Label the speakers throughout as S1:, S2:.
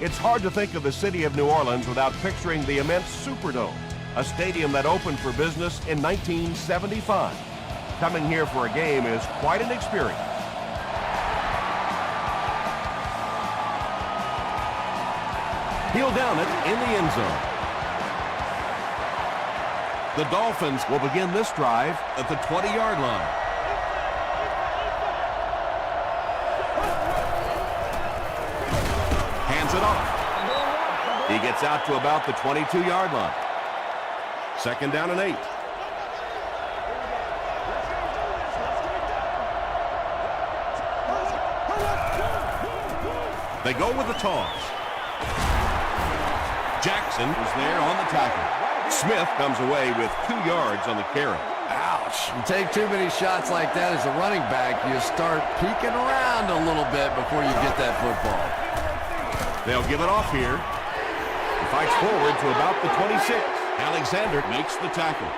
S1: It's hard to think of the city of New Orleans without picturing the immense Superdome, a stadium that opened for business in 1975. Coming here for a game is quite an experience. He'll down it in the end zone. The Dolphins will begin this drive at the 20-yard line. Hands it off. He gets out to about the 22-yard line. Second down and 8. They go with the toss. Jackson is there on the tackle. Smith comes away with 2 yards on the carry.
S2: Ouch. You take too many shots like that as a running back, you start peeking around a little bit before you get that football.
S1: They'll give it off here. He fights forward to about the 26. Alexander makes the tackle.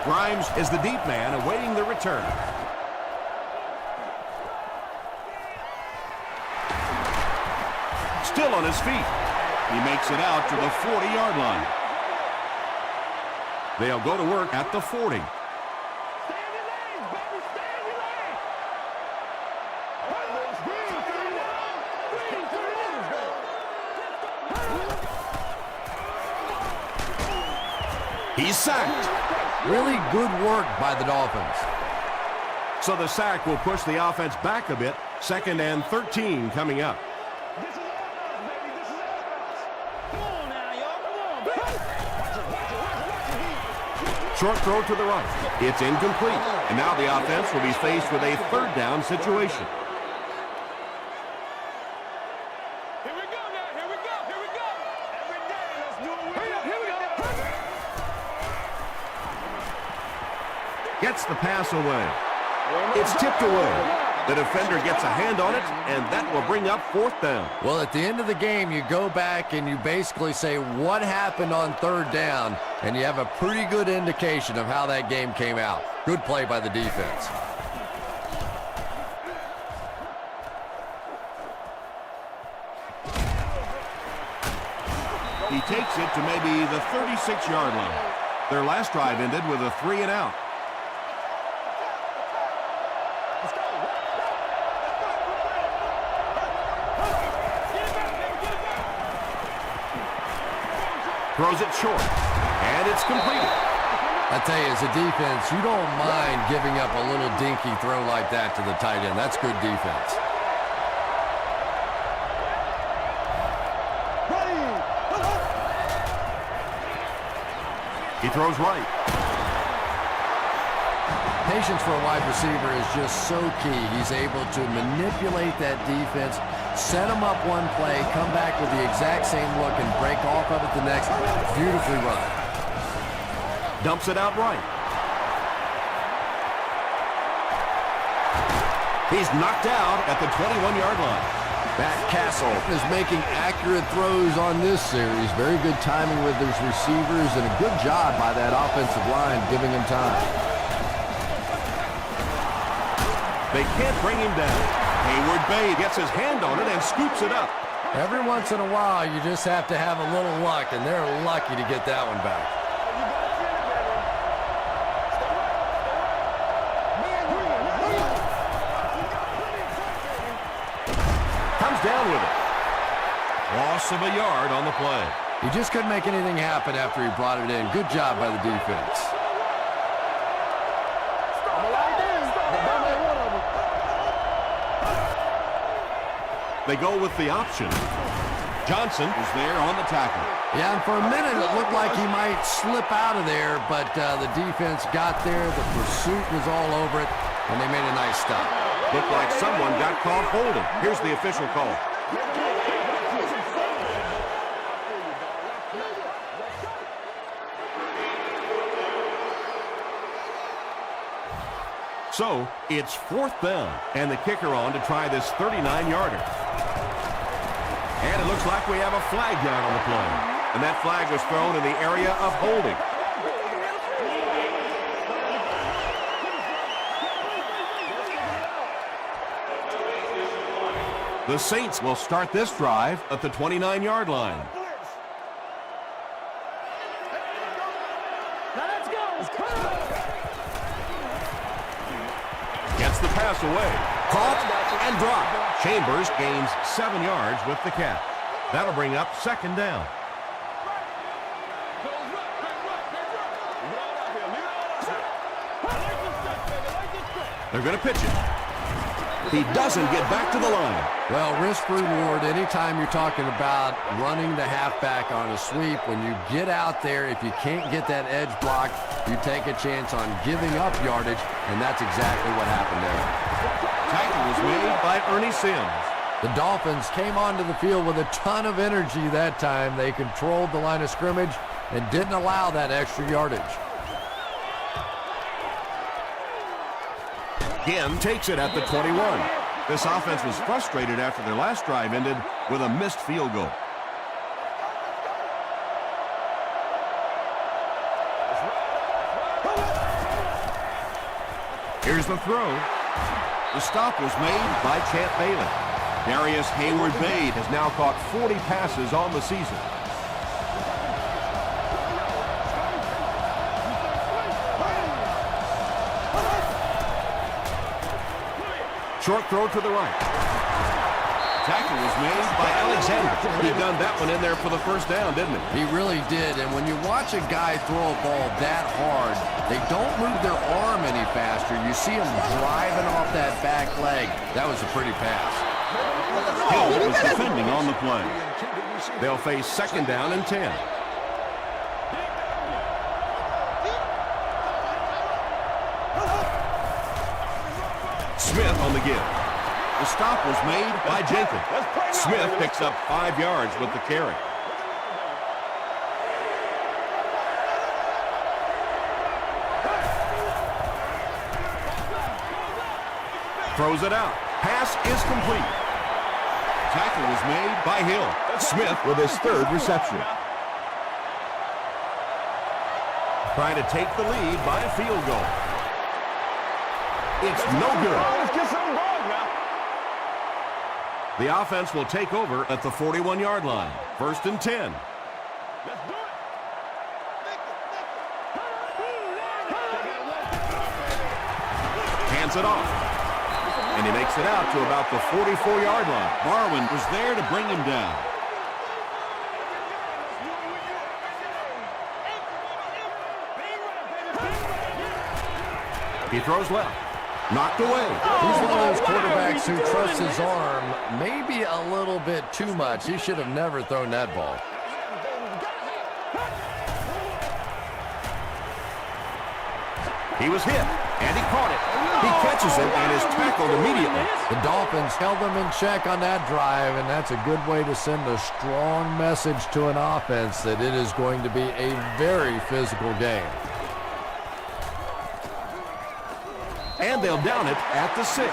S1: Grimes is the deep man awaiting the return. Still on his feet. He makes it out to the 40-yard line. They'll go to work at the 40. He's sacked.
S2: Really good work by the Dolphins.
S1: So the sack will push the offense back a bit. 2nd and 13 coming up. Short throw to the right. It's incomplete. And now the offense will be faced with a 3rd down situation.
S3: Here we go now. Here we go. Here we go. Every day, let's do it. Here we go.
S1: Gets the pass away. It's tipped away. The defender gets a hand on it, and that will bring up 4th down.
S2: Well, at the end of the game, you go back and you basically say what happened on 3rd down, and you have a pretty good indication of how that game came out. Good play by the defense.
S1: He takes it to maybe the 36-yard line. Their last drive ended with a 3 and out. Throws it short, and it's completed.
S2: I tell you, as a defense, you don't mind giving up a little dinky throw like that to the tight end. That's good defense.
S1: He throws right.
S2: Patience for a wide receiver is just so key. He's able to manipulate that defense, set them up one play, come back with the exact same look, and break off of it the next. Beautifully run.
S1: Dumps it out right. He's knocked out at the 21-yard line.
S2: Matt Castle is making accurate throws on this series. Very good timing with his receivers, and a good job by that offensive line giving him time.
S1: They can't bring him down. Hayward Bay gets his hand on it and scoops it up.
S2: Every once in a while, you just have to have a little luck, and they're lucky to get that one back.
S1: Comes down with it. Loss of a yard on the play.
S2: He just couldn't make anything happen after he brought it in. Good job by the defense.
S1: They go with the option. Johnson is there on the tackle.
S2: Yeah, and for a minute it looked like he might slip out of there, but the defense got there. The pursuit was all over it, and they made a nice stop.
S1: Looked like someone got caught holding. Here's the official call. So, it's 4th down, and the kicker on to try this 39-yarder. And it looks like we have a flag down on the play. And that flag was thrown in the area of holding. The Saints will start this drive at the 29-yard line. Gets the pass away. Caught and dropped. Chambers gains 7 yards with the catch. That'll bring up second down. They're going to pitch it. He doesn't get back to the line.
S2: Well, risk reward, anytime you're talking about running the halfback on a sweep, when you get out there, if you can't get that edge block, you take a chance on giving up yardage, and that's exactly what happened there.
S1: Tackle was made by Ernie Sims.
S2: The Dolphins came onto the field with a ton of energy that time. They controlled the line of scrimmage and didn't allow that extra yardage.
S1: Again, takes it at the 21. This offense was frustrated after their last drive ended with a missed field goal. Here's the throw. The stop was made by Champ Bailey. Darius Hayward-Bade has now caught 40 passes on the season. Short throw to the right. Tackle was made by Alexander. He done that one in there for the first down, didn't he?
S2: He really did, and when you watch a guy throw a ball that hard, they don't move their arm any faster. You see him driving off that back leg. That was a pretty pass.
S1: Hill was defending on the play. They'll face second down and 10. Smith on the give. The stop was made by Jenkins. Smith picks up 5 yards with the carry. Throws it out. Pass is complete. Tackle was made by Hill. Smith with his 3rd reception. Trying to take the lead by a field goal. It's no good.
S3: Let's get some ball now.
S1: The offense will take over at the 41-yard line. 1st and 10.
S3: Let's do it.
S1: Hands it off. And he makes it out to about the 44-yard line. Barwin was there to bring him down. He throws left. Knocked away.
S2: He's one of those quarterbacks who trusts his arm maybe a little bit too much. He should have never thrown that ball.
S1: He was hit, and he caught it. He catches it and is tackled immediately.
S2: The Dolphins held them in check on that drive, and that's a good way to send a strong message to an offense that it is going to be a very physical game.
S1: And they'll down it at the 6.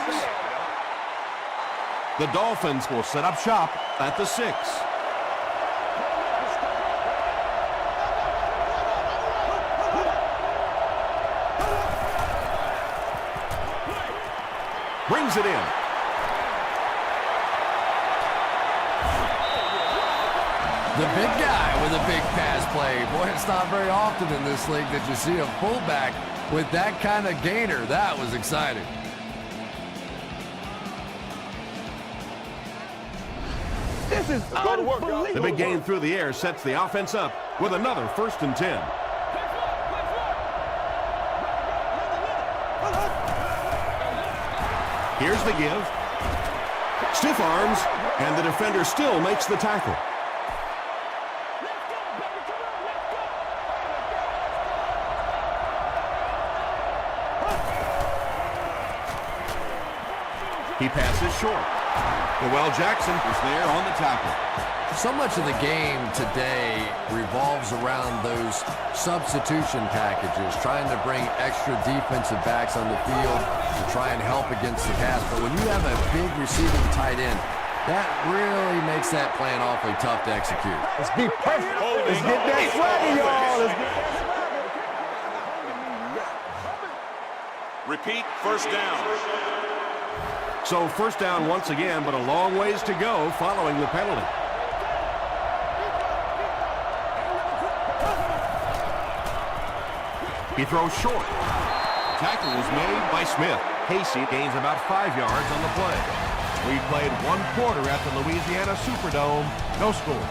S1: The Dolphins will set up shop at the 6. Brings it in.
S2: The big guy with a big pass play. Boy, it's not very often in this league that you see a fullback with that kind of gainer. That was exciting.
S3: This is unbelievable.
S1: The big gain through the air sets the offense up with another 1st and 10. Here's the give. Stiff arms, and the defender still makes the tackle. He passes short. Well, Jackson is there on the tackle.
S2: So much of the game today revolves around those substitution packages, trying to bring extra defensive backs on the field to try and help against the pass. But when you have a big receiving tight end, that really makes that plan awfully tough to execute.
S3: Let's be perfect. Let's get that swagger, y'all.
S4: Repeat, 1st down.
S1: So first down once again, but a long ways to go following the penalty. He throws short. Tackle was made by Smith. Casey gains about 5 yards on the play. We played 1 quarter at the Louisiana Superdome. No score.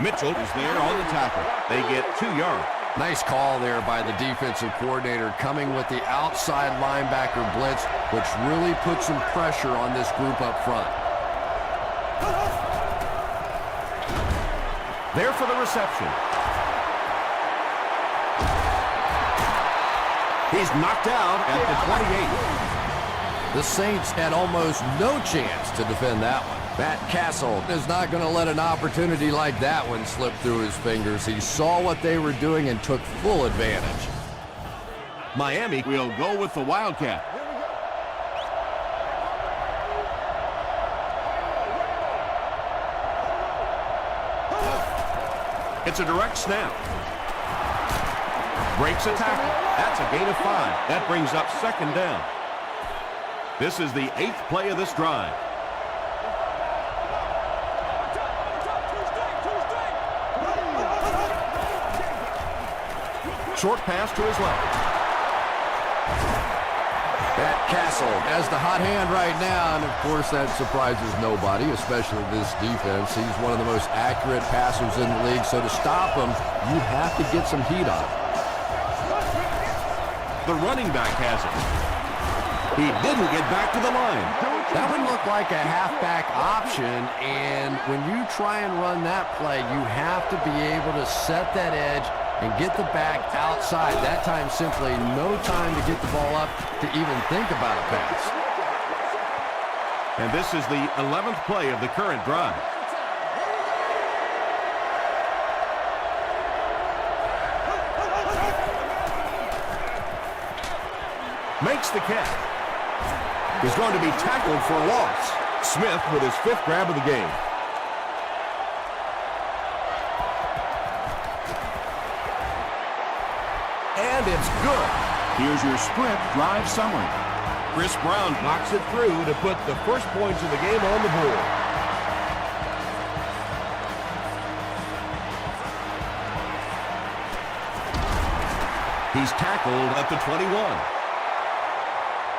S1: Mitchell is there on the tackle. They get 2 yards.
S2: Nice call there by the defensive coordinator, coming with the outside linebacker blitz, which really puts some pressure on this group up front.
S1: There for the reception. He's knocked out at the 28.
S2: The Saints had almost no chance to defend that one. Matt Castle is not going to let an opportunity like that one slip through his fingers. He saw what they were doing and took full advantage.
S1: Miami will go with the Wildcat. It's a direct snap. Breaks a tackle. That's a gain of 5. That brings up second down. This is the 8th play of this drive. Short pass to his left.
S2: Matt Castle has the hot hand right now, and of course that surprises nobody, especially this defense. He's one of the most accurate passers in the league, so to stop him, you have to get some heat on him.
S1: The running back has it. He didn't get back to the line.
S2: That would look like a halfback option, and when you try and run that play, you have to be able to set that edge and get the back outside. That time, simply no time to get the ball up to even think about a pass.
S1: And this is the 11th play of the current drive. Makes the catch. He's going to be tackled for a loss. Smith with his 5th grab of the game. And it's good. Here's your sprint drive summary. Chris Brown knocks it through to put the first points of the game on the board. He's tackled at the 21.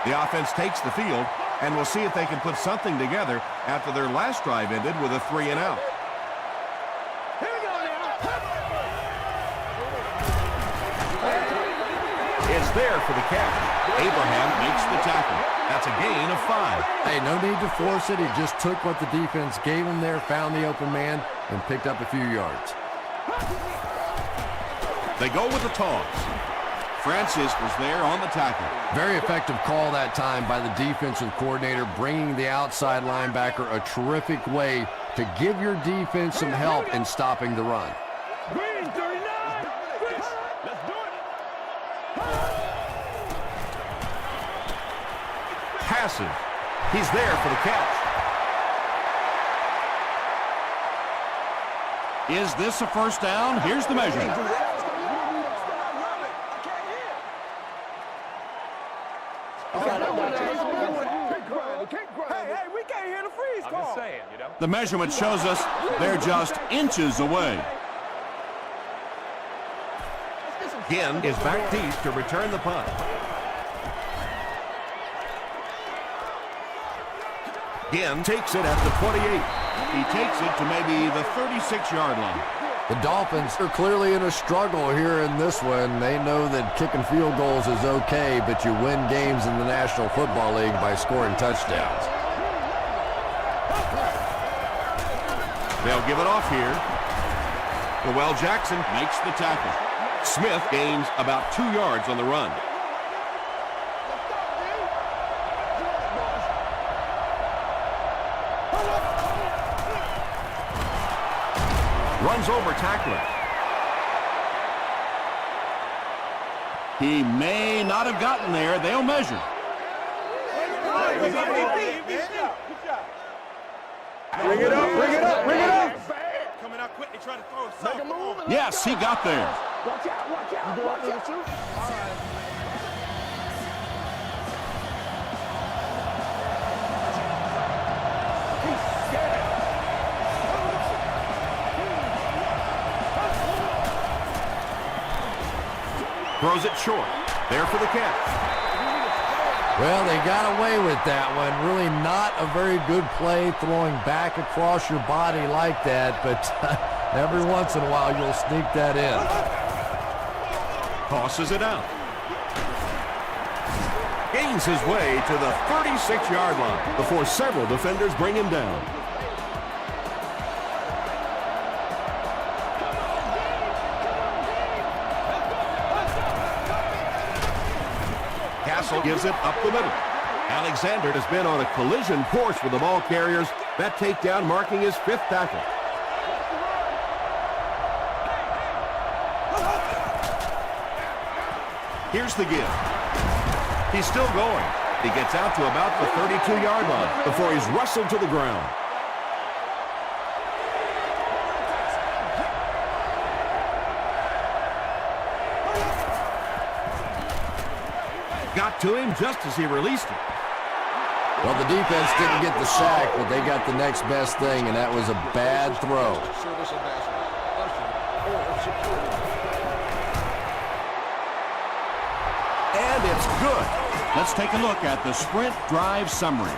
S1: The offense takes the field, and we'll see if they can put something together after their last drive ended with a 3-and-out. Is there for the catch. Abraham makes the tackle. That's a gain of 5.
S2: Hey, no need to force it. He just took what the defense gave him there, found the open man, and picked up a few yards.
S1: They go with the toss. Francis was there on the tackle.
S2: Very effective call that time by the defensive coordinator, bringing the outside linebacker a terrific way to give your defense some help in stopping the run.
S3: Green, 39. Green. Let's do it.
S1: Passes. He's there for the catch. Is this a first down? Here's the measurement.
S3: Hey, we can't hear the freeze call. I'm just saying, you know.
S1: The measurement shows us they're just inches away. Ginn is back deep to return the punt. Ginn takes it at the 28. He takes it to maybe the 36-yard line.
S2: The Dolphins are clearly in a struggle here in this one. They know that kicking field goals is okay, but you win games in the National Football League by scoring touchdowns.
S1: They'll give it off here. Noel Jackson makes the tackle. Smith gains about 2 yards on the run. Runs over tackler. He may not have gotten there. They'll measure.
S3: Bring it up, bring it up, bring it up.
S4: Coming out quick, they try to throw it.
S3: Make a move.
S1: Yes, he got there.
S3: Watch out, watch out, watch out. All right.
S1: Throws it short. There for the catch.
S2: Well, they got away with that one. Really not a very good play throwing back across your body like that, but every once in a while you'll sneak that in.
S1: Tosses it out. Gains his way to the 36-yard line before several defenders bring him down. Castle gives it up the middle. Alexander has been on a collision course with the ball carriers. That takedown marking his 5th tackle. Here's the give. He's still going. He gets out to about the 32-yard line before he's wrestled to the ground. Got to him just as he released it.
S2: Well, the defense didn't get the sack, but they got the next best thing, and that was a bad throw.
S1: And it's good. Let's take a look at the sprint drive summary.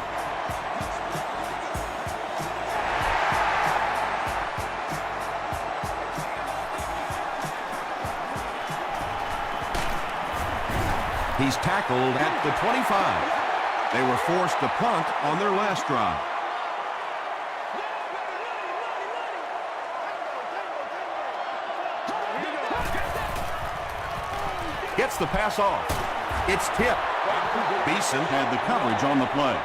S1: He's tackled at the 25. They were forced to punt on their last drive. Gets the pass off. It's tipped. Beeson had the coverage on the play.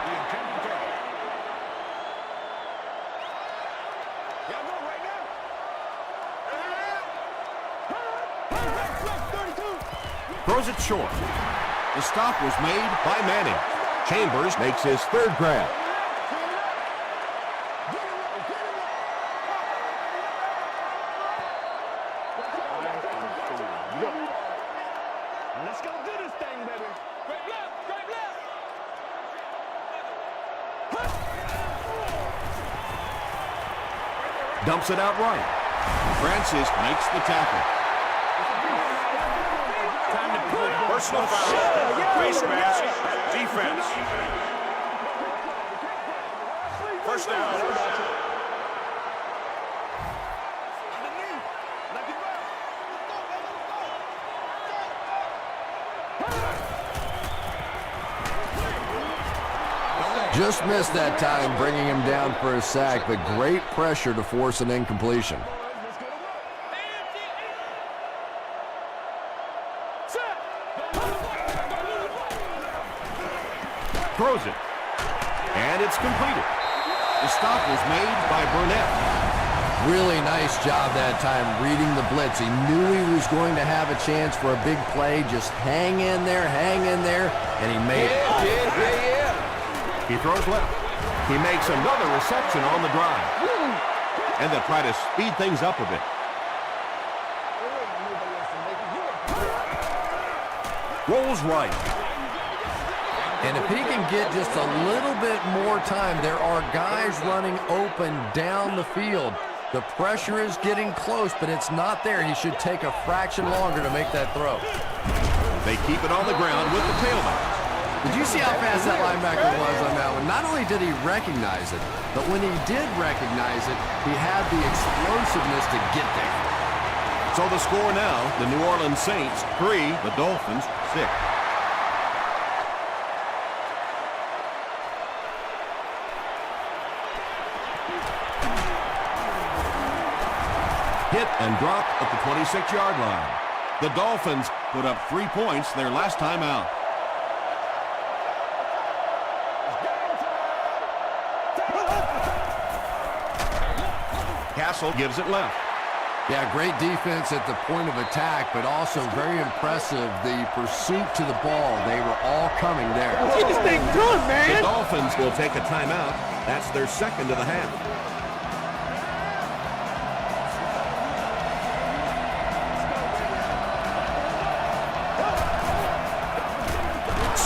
S1: Throws it short. The stop was made by Manning. Chambers makes his 3rd grab.
S3: Let's go do this thing, baby. Great left, great left.
S1: Dumps it out right. Francis makes the tackle.
S4: Personal foul. Face mask. Defense. First down.
S2: Just missed that time, bringing him down for a sack, but great pressure to force an incompletion.
S1: Throws it. And it's completed. The stop was made by Burnett.
S2: Really nice job that time reading the blitz. He knew he was going to have a chance for a big play. Just hang in there, and he made it.
S1: He throws left. He makes another reception on the drive. And they'll try to speed things up a bit. Rolls right.
S2: And if he can get just a little bit more time, there are guys running open down the field. The pressure is getting close, but it's not there. He should take a fraction longer to make that throw.
S1: They keep it on the ground with the tailback.
S2: Did you see how fast that linebacker was on that one? Not only did he recognize it, but when he did recognize it, he had the explosiveness to get there.
S1: So the score now, the New Orleans Saints 3, the Dolphins 6. Hit and drop at the 26-yard line. The Dolphins put up 3 points their last time out. Castle gives it left.
S2: Yeah, great defense at the point of attack, but also very impressive, the pursuit to the ball. They were all coming there.
S3: Get this thing done, man.
S1: The Dolphins will take a timeout. That's their second of the half.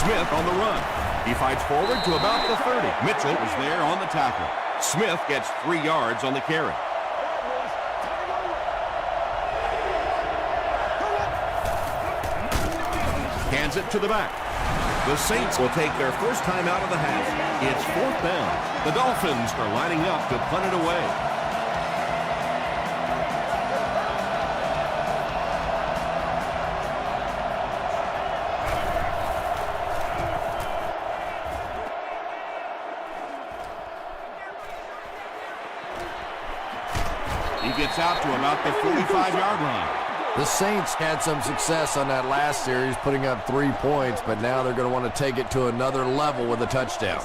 S1: Smith on the run. He fights forward to about the 30. Mitchell is there on the tackle. Smith gets 3 yards on the carry. Hands it to the back. The Saints will take their first time out of the half. It's 4th down. The Dolphins are lining up to punt it away. He gets out to about the 45-yard line.
S2: The Saints had some success on that last series, putting up 3 points, but now they're going to want to take it to another level with a touchdown.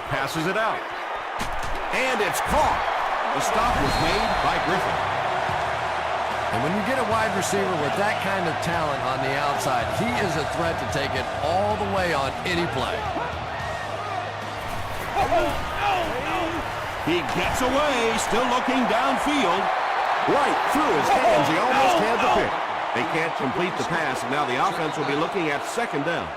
S1: Passes it out. And it's caught. The stop was made by Griffin.
S2: And when you get a wide receiver with that kind of talent on the outside, he is a threat to take it all the way on any play.
S1: He gets away, still looking downfield. Right through his hands, he almost had the pick. They can't complete the pass, and now the offense will be looking at 2nd down.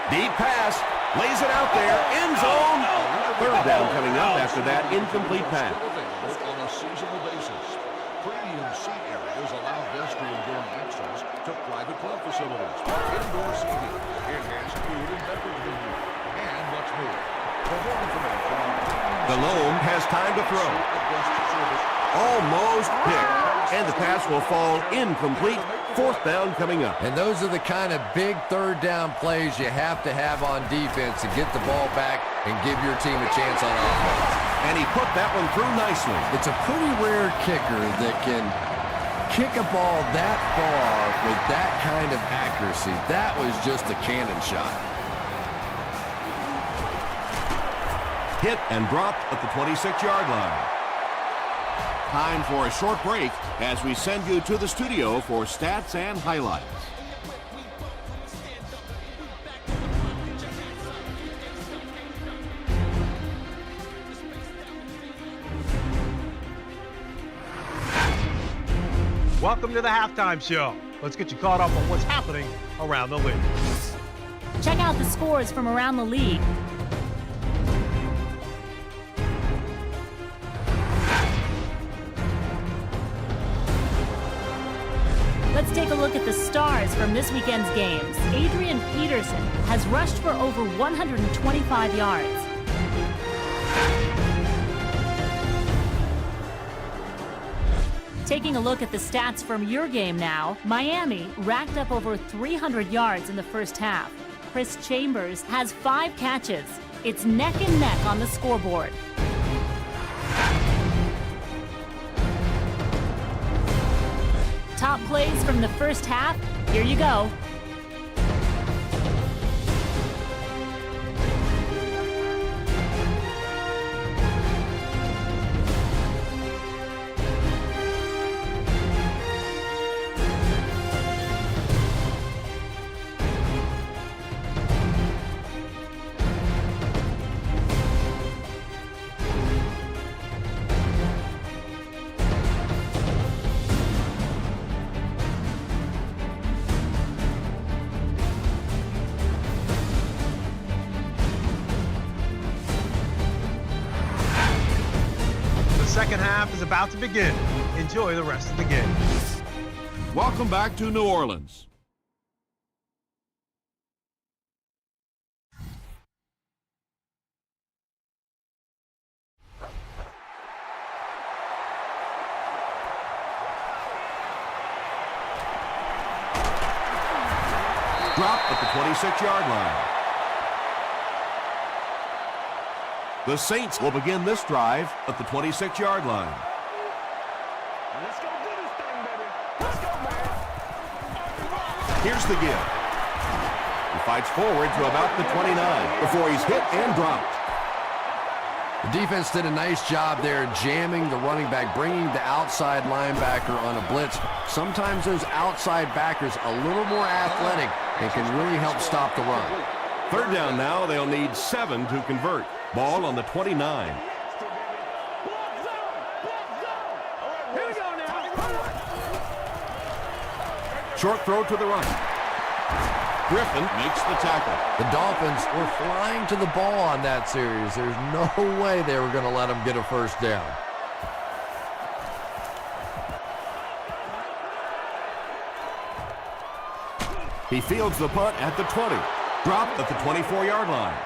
S1: Deep pass, lays it out there, end zone. 3rd down coming up after that incomplete pass.
S5: On a seasonal basis, premium seat areas allow vestry during extras to private club facilities, indoor seating, enhanced food and beverage menu, and much more. For more information on
S1: Delhomme has time to throw. Almost picked, and the pass will fall incomplete. 4th down coming up.
S2: And those are the kind of big 3rd down plays you have to have on defense to get the ball back and give your team a chance on offense.
S1: And he put that one through nicely.
S2: It's a pretty rare kicker that can kick a ball that far with that kind of accuracy. That was just a cannon shot.
S1: Hit and dropped at the 26-yard line. Time for a short break as we send you to the studio for stats and highlights.
S6: Welcome to the Halftime Show. Let's get you caught up on what's happening around the league.
S7: Check out the scores from around the league. Let's take a look at the stars from this weekend's games. Adrian Peterson has rushed for over 125 yards. Taking a look at the stats from your game now, Miami racked up over 300 yards in the first half. Chris Chambers has 5 catches. It's neck and neck on the scoreboard. Top plays from the first half, here you go.
S6: Second half is about to begin. Enjoy the rest of the game.
S1: Welcome back to New Orleans. Drop at the 26-yard line. The Saints will begin this drive at the 26-yard line.
S3: Let's go do this thing, baby. Let's go, man.
S1: Here's the give. He fights forward to about the 29 before he's hit and dropped.
S2: The defense did a nice job there jamming the running back, bringing the outside linebacker on a blitz. Sometimes those outside backers a little more athletic and can really help stop the run.
S1: Third down now. They'll need 7 to convert. Ball on the 29. Short throw to the right. Griffin makes the tackle.
S2: The Dolphins were flying to the ball on that series. There's no way they were going to let them get a first down.
S1: He fields the punt at the 20. Dropped at the 24-yard line.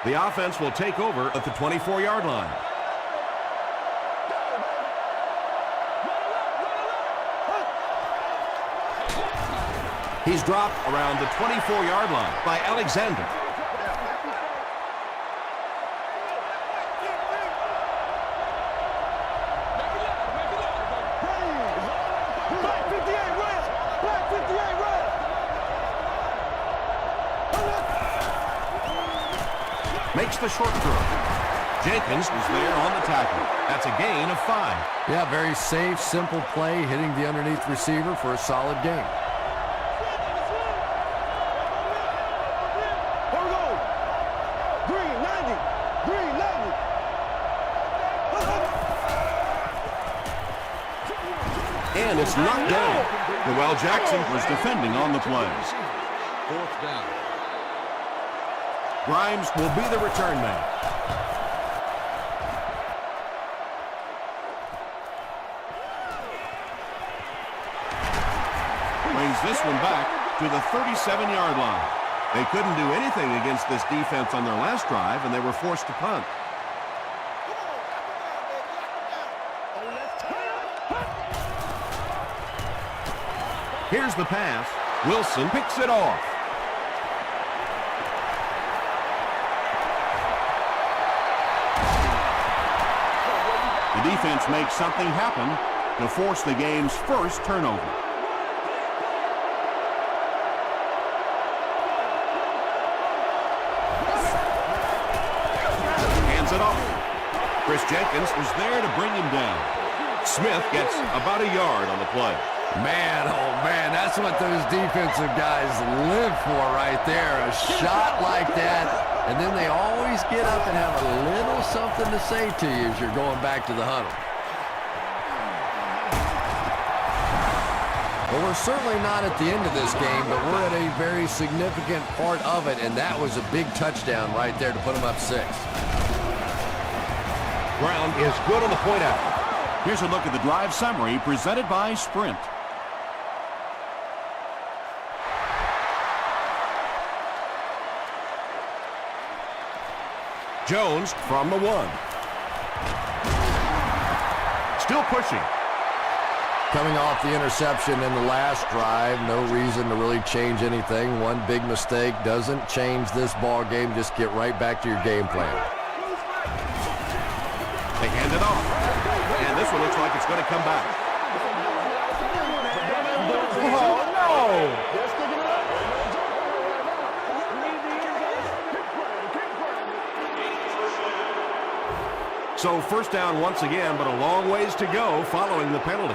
S1: The offense will take over at the 24-yard line. He's dropped around the 24-yard line by Alexander. Makes the short throw. Jenkins is there on the tackle. That's a gain of 5.
S2: Yeah, very safe, simple play, hitting the underneath receiver for a solid gain.
S1: And it's knocked down. Noel Jackson was defending on the play.
S5: 4th down.
S1: Grimes will be the return man. Brings this one back to the 37-yard line. They couldn't do anything against this defense on their last drive, and they were forced to punt. Here's the pass. Wilson picks it off. The defense makes something happen to force the game's first turnover. Hands it off. Chris Jenkins was there to bring him down. Smith gets about a yard on the play.
S2: Man, oh man, that's what those defensive guys live for right there. A shot like that, and then they always get up and have a little something to say to you as you're going back to the huddle. Well, we're certainly not at the end of this game, but we're at a very significant part of it, and that was a big touchdown right there to put them up 6.
S1: Ground is good on the point out. Here's a look at the drive summary presented by Sprint. Jones from the 1. Still pushing.
S2: Coming off the interception in the last drive, no reason to really change anything. One big mistake doesn't change this ball game. Just get right back to your game plan.
S1: They hand it off. And this one looks like it's going to come back.
S3: Oh, no!
S1: So first down once again, but a long ways to go following the penalty.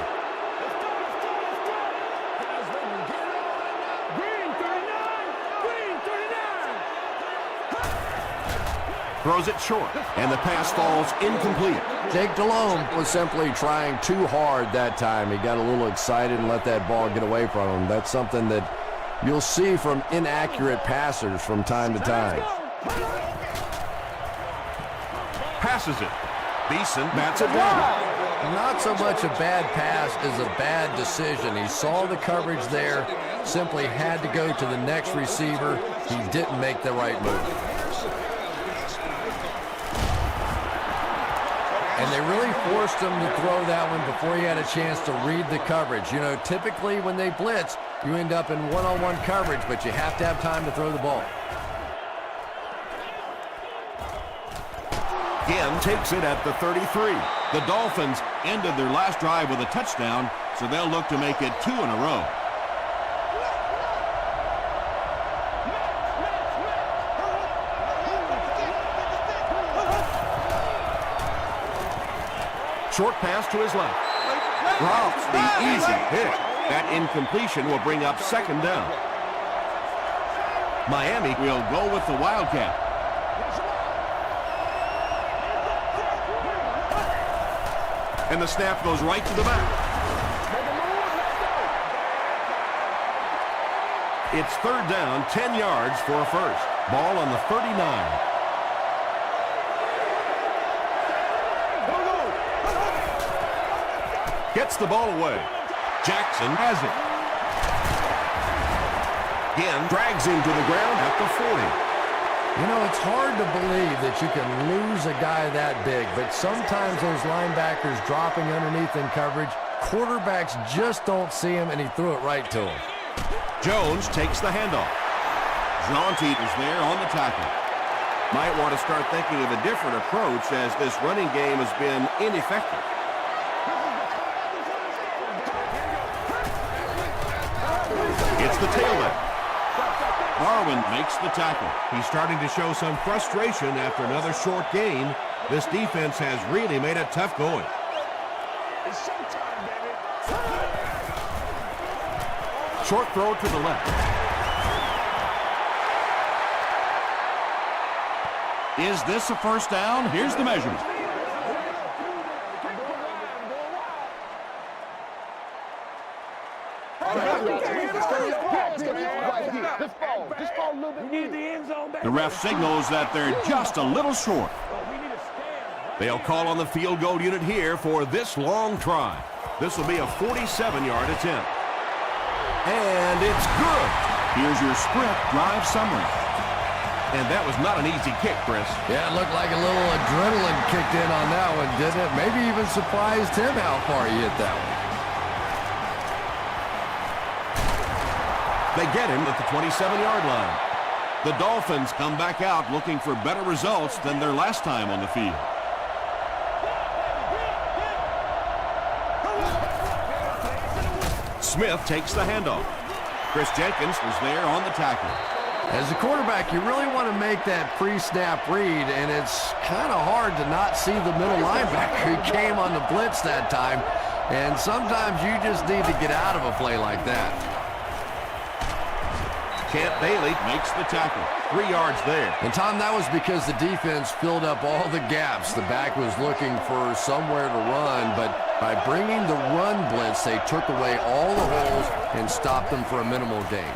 S1: Throws it short, and the pass falls incomplete.
S2: Jake Delhomme was simply trying too hard that time. He got a little excited and let that ball get away from him. That's something that you'll see from inaccurate passers from time to time.
S1: Passes it. Beeson bats it down.
S2: Not so much a bad pass as a bad decision. He saw the coverage there, simply had to go to the next receiver. He didn't make the right move. And they really forced him to throw that one before he had a chance to read the coverage. You know, typically when they blitz, you end up in one-on-one coverage, but you have to have time to throw the ball.
S1: Again takes it at the 33. The Dolphins ended their last drive with a touchdown, so they'll look to make it 2 in a row. short pass to his left. Drops the easy hit. That incompletion will bring up second down. Miami will go with the Wildcat. And the snap goes right to the back. It's third down, 10 yards for a first. Ball on the 39. Gets the ball away. Jackson has it. Again, drags him to the ground at the 40.
S2: You know, it's hard to believe that you can lose a guy that big, but sometimes those linebackers dropping underneath in coverage, quarterbacks just don't see him, and he threw it right to him.
S1: Jones takes the handoff. Jaunty is there on the tackle. Might want to start thinking of a different approach as this running game has been ineffective. It's the tailback. Darwin makes the tackle. He's starting to show some frustration after another short gain. This defense has really made it tough going.
S3: It's showtime, baby.
S1: Short throw to the left. Is this a first down? Here's the measurement. The ref signals that they're just a little short. They'll call on the field goal unit here for this long try. This will be a 47-yard attempt. And it's good. Here's your sprint drive summary. And that was not an easy kick, Chris.
S2: Yeah, it looked like a little adrenaline kicked in on that one, didn't it? Maybe even surprised him how far he hit that one.
S1: They get him at the 27-yard line. The Dolphins come back out looking for better results than their last time on the field. Smith takes the handoff. Chris Jenkins was there on the tackle.
S2: As a quarterback, you really want to make that pre-snap read, and it's kind of hard to not see the middle linebacker. He came on the blitz that time, and sometimes you just need to get out of a play like that.
S1: Champ Bailey makes the tackle. 3 yards there.
S2: And, Tom, that was because the defense filled up all the gaps. The back was looking for somewhere to run, but by bringing the run blitz, they took away all the holes and stopped them for a minimal gain.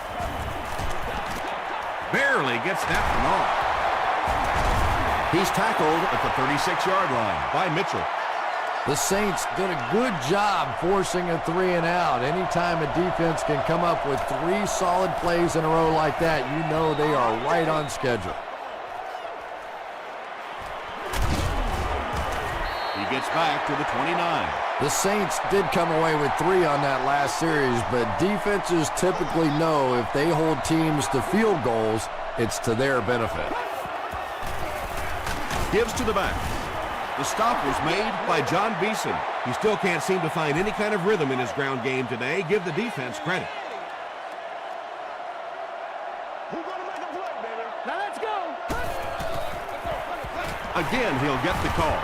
S1: Barely gets that one off. He's tackled at the 36-yard line by Mitchell.
S2: The Saints did a good job forcing a 3-and-out. Anytime a defense can come up with 3 solid plays in a row like that, you know they are right on schedule.
S1: He gets back to the 29.
S2: The Saints did come away with 3 on that last series, but defenses typically know if they hold teams to field goals, it's to their benefit.
S1: Gives to the back. The stop was made by John Beeson. He still can't seem to find any kind of rhythm in his ground game today. Give the defense credit.
S3: Who's gonna make a play, baby? Now let's go.
S1: Again, he'll get the call.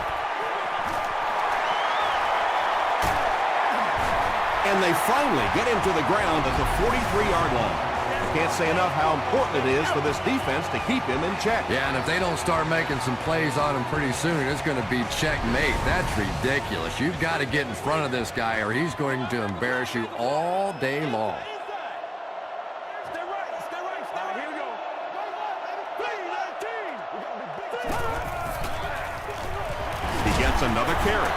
S1: And they finally get him to the ground at the 43-yard line. Can't say enough how important it is for this defense to keep him in check.
S2: Yeah, and if they don't start making some plays on him pretty soon, it's going to be checkmate. That's ridiculous. You've got to get in front of this guy or he's going to embarrass you all day long.
S3: Stay right, stay right, stay right. Here we go. 3-19.
S1: He gets another carry.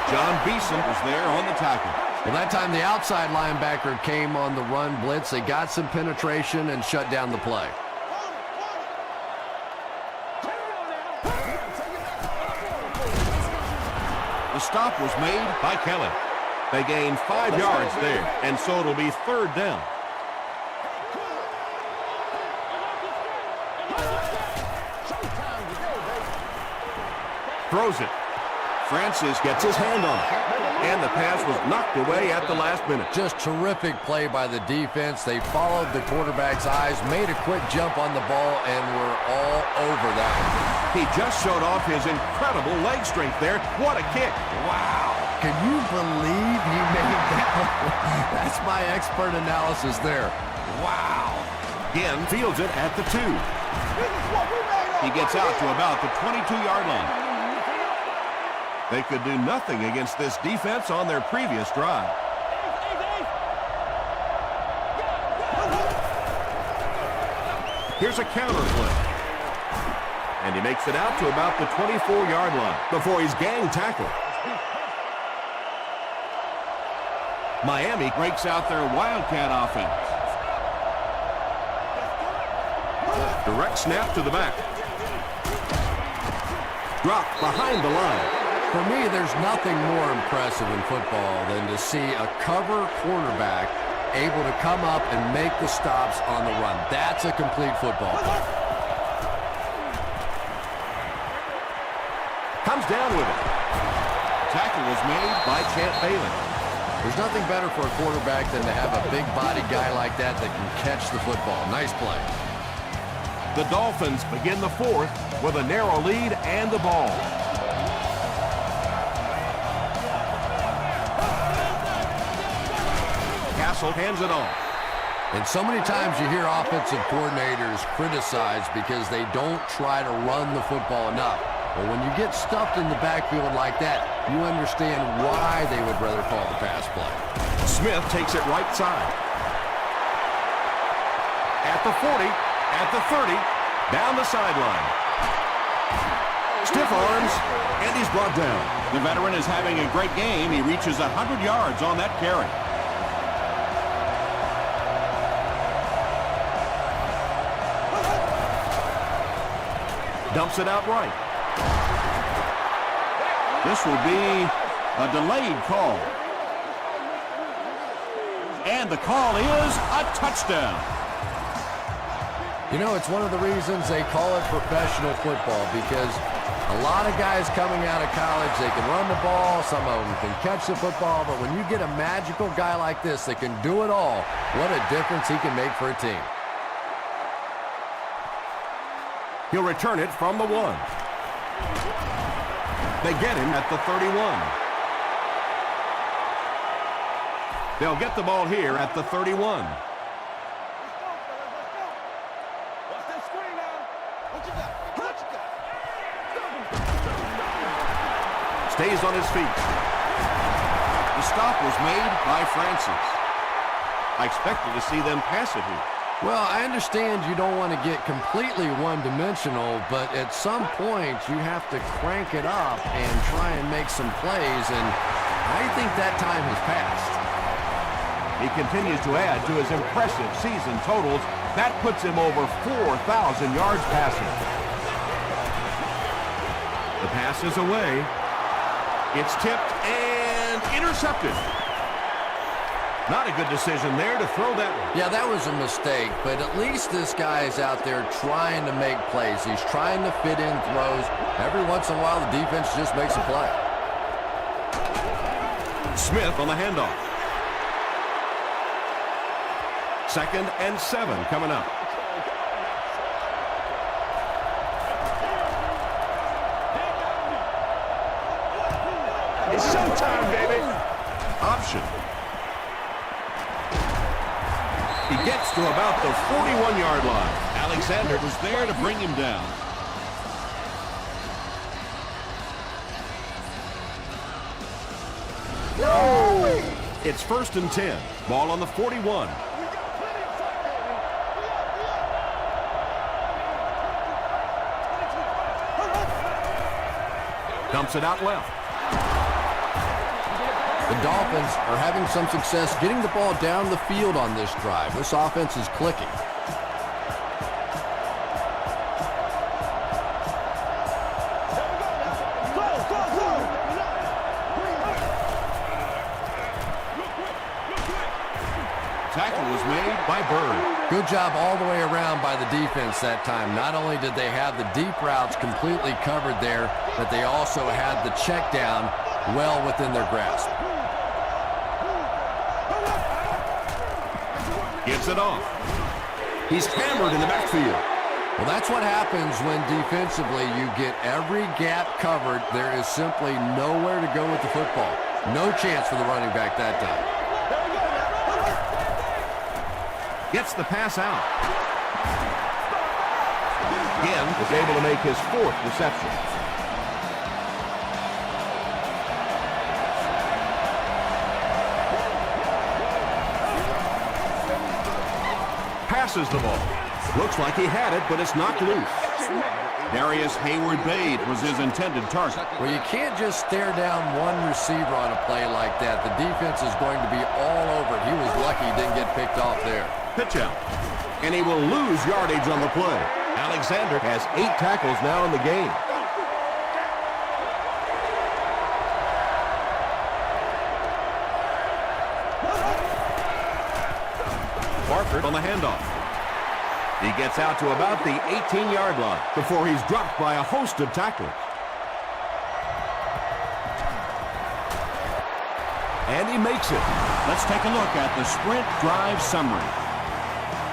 S1: John Beeson was there on the tackle.
S2: Well, that time the outside linebacker came on the run blitz. They got some penetration and shut down the play.
S1: The stop was made by Kelly. They gained 5 yards there, and so it'll be third down. Throws it. Francis gets his hand on it. And the pass was knocked away at the last minute.
S2: Just terrific play by the defense. They followed the quarterback's eyes, made a quick jump on the ball, and were all over that one.
S1: He just showed off his incredible leg strength there. What a kick. Wow.
S2: Can you believe he made that? That's my expert analysis there. Wow.
S1: Again, fields it at the 2. He gets out to about the 22-yard line. They could do nothing against this defense on their previous drive. Here's a counter play. And he makes it out to about the 24-yard line before he's gang tackled. Miami breaks out their Wildcat offense. Direct snap to the back. Drop behind the line.
S2: For me, there's nothing more impressive in football than to see a cover quarterback able to come up and make the stops on the run. That's a complete football play.
S1: Comes down with it. Tackle was made by Champ Bailey.
S2: There's nothing better for a quarterback than to have a big body guy like that that can catch the football. Nice play.
S1: The Dolphins begin the 4th with a narrow lead and the ball. Castle hands it off.
S2: And so many times you hear offensive coordinators criticized because they don't try to run the football enough. But when you get stuffed in the backfield like that, you understand why they would rather call the pass play.
S1: Smith takes it right side. At the 40, at the 30, down the sideline. Stiff arms, and he's brought down. The veteran is having a great game. He reaches 100 yards on that carry. Dumps it out right. This will be a delayed call. And the call is a touchdown.
S2: You know, it's one of the reasons they call it professional football, because a lot of guys coming out of college, they can run the ball, some of them can catch the football, but when you get a magical guy like this that can do it all, what a difference he can make for a team.
S1: He'll return it from the 1. They get him at the 31. They'll get the ball here at the 31. Stays on his feet. The stop was made by Francis. I expected to see them pass it here.
S2: Well, I understand you don't want to get completely one-dimensional, but at some point you have to crank it up and try and make some plays, and I think that time has passed.
S1: He continues to add to his impressive season totals. That puts him over 4,000 yards passing. The pass is away. It's tipped and intercepted. Not a good decision there to throw that one.
S2: Yeah, that was a mistake, but at least this guy is out there trying to make plays. He's trying to fit in throws. Every once in a while, the defense just makes a play.
S1: Smith on the handoff. 2nd and 7 coming up.
S3: It's showtime, baby.
S1: Option. He gets to about the 41-yard line. Alexander was there to bring him down. It's 1st and 10. Ball on the 41. Dumps it out left.
S2: The Dolphins are having some success getting the ball down the field on this drive. This offense is clicking.
S1: Tackle was made by Bird.
S2: Good job all the way around by the defense that time. Not only did they have the deep routes completely covered there, but they also had the check down well within their grasp.
S1: Gets it off. He's hammered in the backfield.
S2: Well, that's what happens when defensively you get every gap covered. There is simply nowhere to go with the football. No chance for the running back that time.
S1: Gets the pass out. Again, is able to make his 4th reception. Passes the ball. Looks like he had it, but it's knocked loose. Darius Hayward-Bade was his intended target.
S2: Well, you can't just stare down one receiver on a play like that. The defense is going to be all over it. He was lucky he didn't get picked off there.
S1: Pitch out. And he will lose yardage on the play. Alexander has 8 tackles now in the game. Barford on the handoff. He gets out to about the 18-yard line before he's dropped by a host of tacklers. And he makes it. Let's take a look at the sprint drive summary.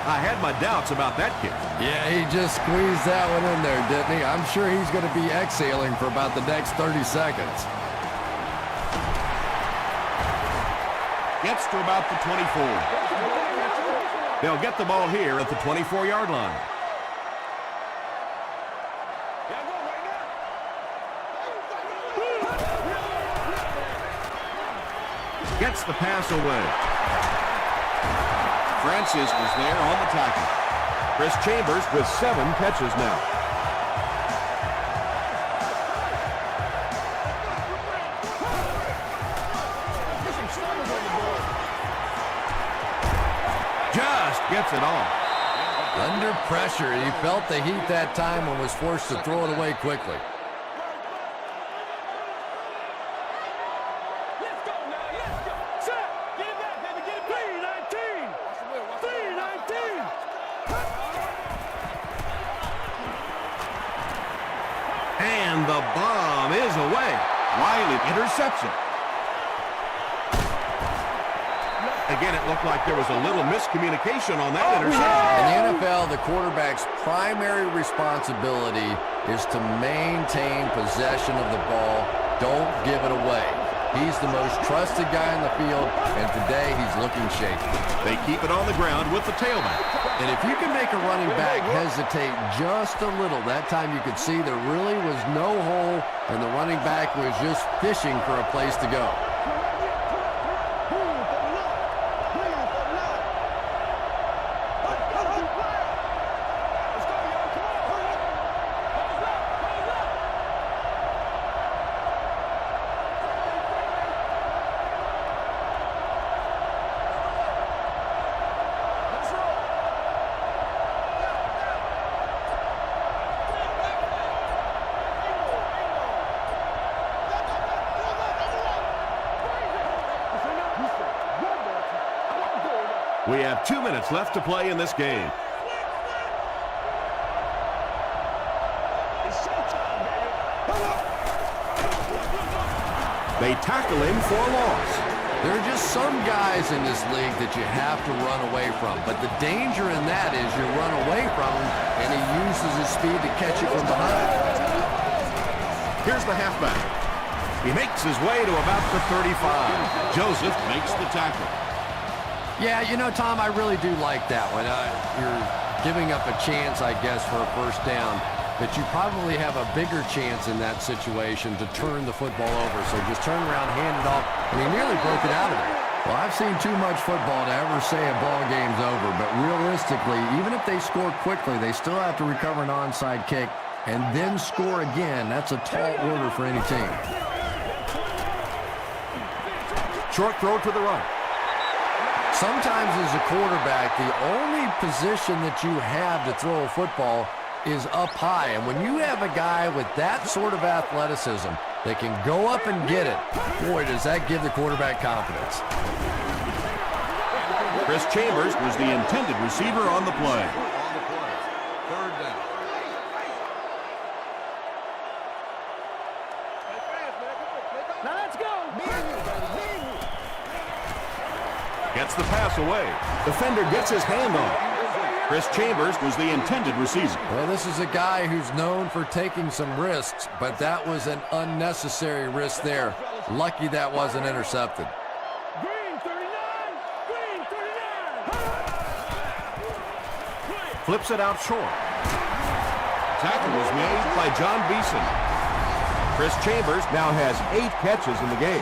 S1: I had my doubts about that kick.
S2: Yeah, he just squeezed that one in there, didn't he? I'm sure he's going to be exhaling for about the next 30 seconds.
S1: Gets to about the 24. They'll get the ball here at the 24-yard line. Gets the pass away. Francis was there on the tackle. Chris Chambers with 7 catches now. Just gets it off.
S2: Under pressure, he felt the heat that time and was forced to throw it away quickly.
S1: And the bomb is away. Wiley interception. Again, it looked like there was a little miscommunication on that interception.
S2: In the NFL, the quarterback's primary responsibility is to maintain possession of the ball. Don't give it away. He's the most trusted guy in the field, and today he's looking shaky.
S1: They keep it on the ground with the tailback.
S2: And if you can make a running back hesitate just a little, that time you could see there really was no hole, and the running back was just fishing for a place to go.
S1: We have 2 minutes left to play in this game. They tackle him for a loss.
S2: There are just some guys in this league that you have to run away from. But the danger in that is you run away from him, and he uses his speed to catch you from behind.
S1: Here's the halfback. He makes his way to about the 35. Joseph makes the tackle.
S2: Yeah, you know, Tom, I really do like that one. You're giving up a chance, I guess, for a first down, but you probably have a bigger chance in that situation to turn the football over. So just turn around, hand it off, and he nearly broke it out of there. Well, I've seen too much football to ever say a ball game's over, but realistically, even if they score quickly, they still have to recover an onside kick and then score again. That's a tall order for any team.
S1: Short throw to the right.
S2: Sometimes as a quarterback, the only position that you have to throw a football is up high. And when you have a guy with that sort of athleticism that can go up and get it, boy, does that give the quarterback confidence.
S1: Chris Chambers was the intended receiver on the play.
S5: Third down.
S3: Now let's go.
S1: Gets the pass away. Defender gets his hand on it. Chris Chambers was the intended receiver.
S2: Well, this is a guy who's known for taking some risks, but that was an unnecessary risk there. Lucky that wasn't intercepted.
S3: Green 39. Green 39.
S1: Flips it out short. Tackle was made by John Beeson. Chris Chambers now has 8 catches in the game.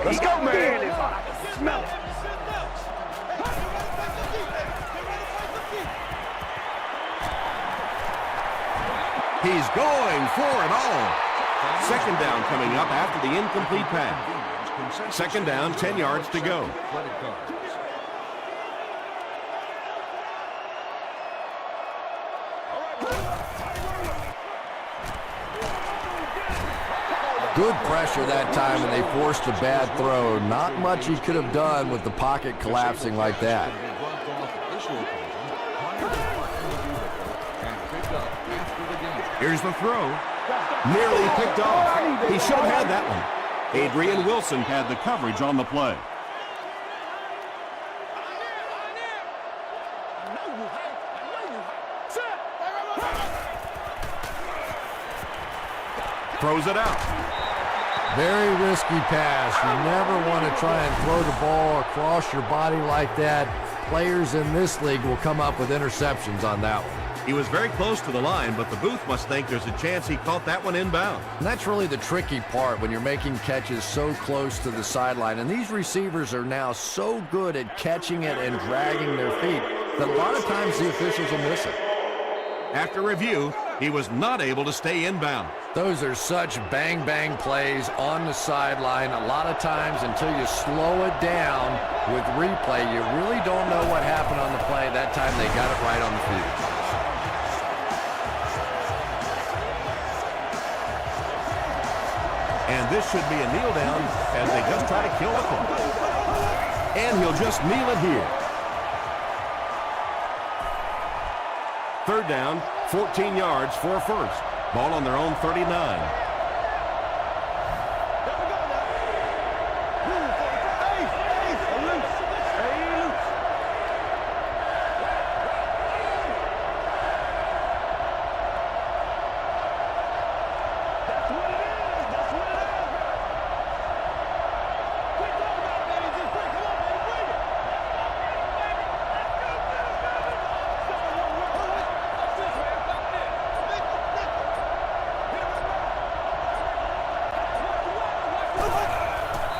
S3: Let's go, man. Smell it.
S1: He's going for it all. Second down coming up after the incomplete pass. Second down, 10 yards to go.
S2: Good pressure that time, and they forced a bad throw. Not much he could have done with the pocket collapsing like that.
S1: Here's the throw. Nearly picked off. He should have had that one. Adrian Wilson had the coverage on the play. Throws it out.
S2: Very risky pass. You never want to try and throw the ball across your body like that. Players in this league will come up with interceptions on that one.
S1: He was very close to the line, but the booth must think there's a chance he caught that one inbound.
S2: And that's really the tricky part when you're making catches so close to the sideline. And these receivers are now so good at catching it and dragging their feet that a lot of times the officials will miss it.
S1: After review, he was not able to stay inbound.
S2: Those are such bang-bang plays on the sideline. A lot of times until you slow it down with replay, you really don't know what happened on the play. That time they got it right on the field.
S1: And this should be a kneel down as they just try to kill the clock. And he'll just kneel it here. Third down, 14 yards for a first. Ball on their own 39.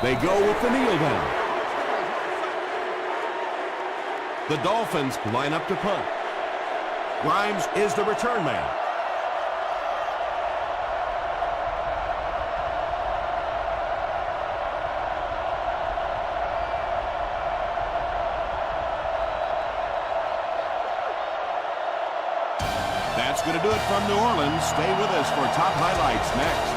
S1: They go with the kneel down. The Dolphins line up to punt. Grimes is the return man. That's going to do it from New Orleans. Stay with us for top highlights next.